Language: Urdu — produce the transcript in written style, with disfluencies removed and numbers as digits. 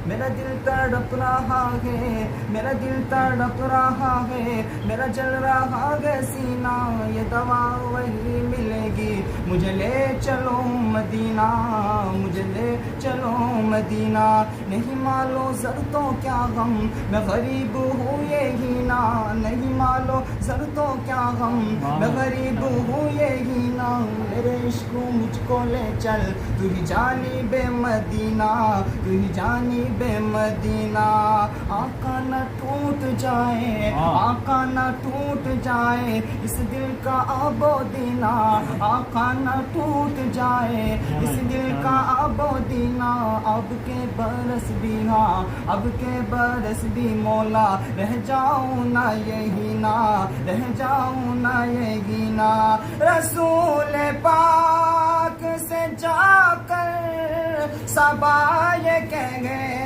میرا دل تڑپ رہا ہے، میرا دل تڑپ رہا ہے، میرا جل رہا ہے سینہ، یہ دوا وہی ملے گی، مجھے لے چلو مدینہ، مجھے لے چلو مدینہ، نہیں مالو زر تو کیا غم، میں غریب ہوں یہی نا، نہیں مالو زر تو کیا غم، میں غریب ہوں یہی نا، میرے عشق مجھ کو لے چل، تو ہی جانب مدینہ، تو ہی جانب مدینہ، آقا نہ ٹوٹ جائے، آقا نہ ٹوٹ جائے اس دل کا آب و دینا، آقا نہ ٹوٹ جائے اس دل کا آب و دینا، اب کے برس بھی ہاں، اب کے برس بھی مولا، رہ جاؤں نہ یہی نا، رہ جاؤں نہ یہی نا، رسول پاک سے جا کر صبا یہ کہہ گئے